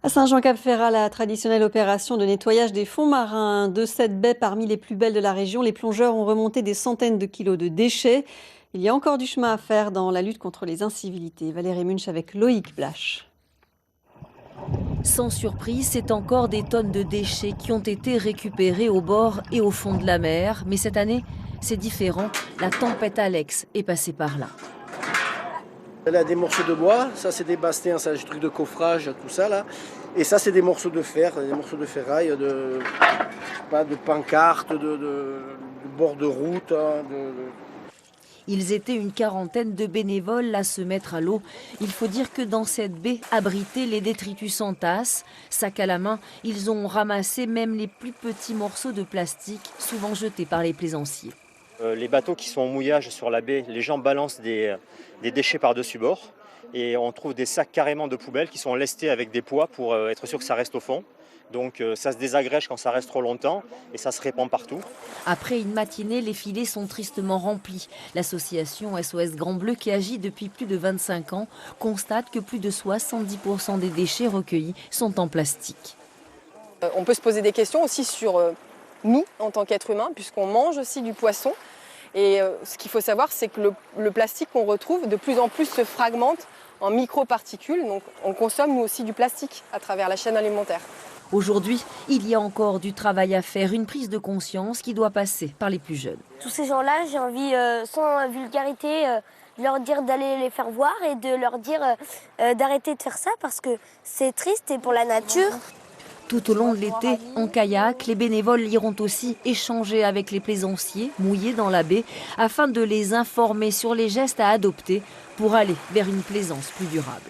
À Saint-Jean-Cap-Ferrat, la traditionnelle opération de nettoyage des fonds marins de cette baie parmi les plus belles de la région, les plongeurs ont remonté des centaines de kilos de déchets. Il y a encore du chemin à faire dans la lutte contre les incivilités. Valérie Munch avec Loïc Blache. Sans surprise, c'est encore des tonnes de déchets qui ont été récupérés au bord et au fond de la mer. Mais cette année, c'est différent. La tempête Alex est passée par là. Elle a des morceaux de bois, ça c'est des bastins, ça c'est des trucs de coffrage, tout ça là. Et ça c'est des morceaux de fer, des morceaux de ferraille, de pancartes, de bords de route. Ils étaient une quarantaine de bénévoles à se mettre à l'eau. Il faut dire que dans cette baie abritée, les détritus s'entassent. Sac à la main, ils ont ramassé même les plus petits morceaux de plastique, souvent jetés par les plaisanciers. Les bateaux qui sont en mouillage sur la baie, les gens balancent des déchets par-dessus bord et on trouve des sacs carrément de poubelles qui sont lestés avec des poids pour être sûr que ça reste au fond. Donc ça se désagrège quand ça reste trop longtemps et ça se répand partout. Après une matinée, les filets sont tristement remplis. L'association SOS Grand Bleu, qui agit depuis plus de 25 ans, constate que plus de 70% des déchets recueillis sont en plastique. On peut se poser des questions aussi sur nous en tant qu'êtres humains, puisqu'on mange aussi du poisson. Et ce qu'il faut savoir, c'est que le plastique qu'on retrouve de plus en plus se fragmente en microparticules. Donc on consomme nous aussi du plastique à travers la chaîne alimentaire. Aujourd'hui, il y a encore du travail à faire, une prise de conscience qui doit passer par les plus jeunes. Tous ces gens-là, j'ai envie, sans vulgarité, de leur dire d'aller les faire voir et de leur dire d'arrêter de faire ça parce que c'est triste et pour la nature. Tout au long de l'été, en kayak, les bénévoles iront aussi échanger avec les plaisanciers mouillés dans la baie afin de les informer sur les gestes à adopter pour aller vers une plaisance plus durable.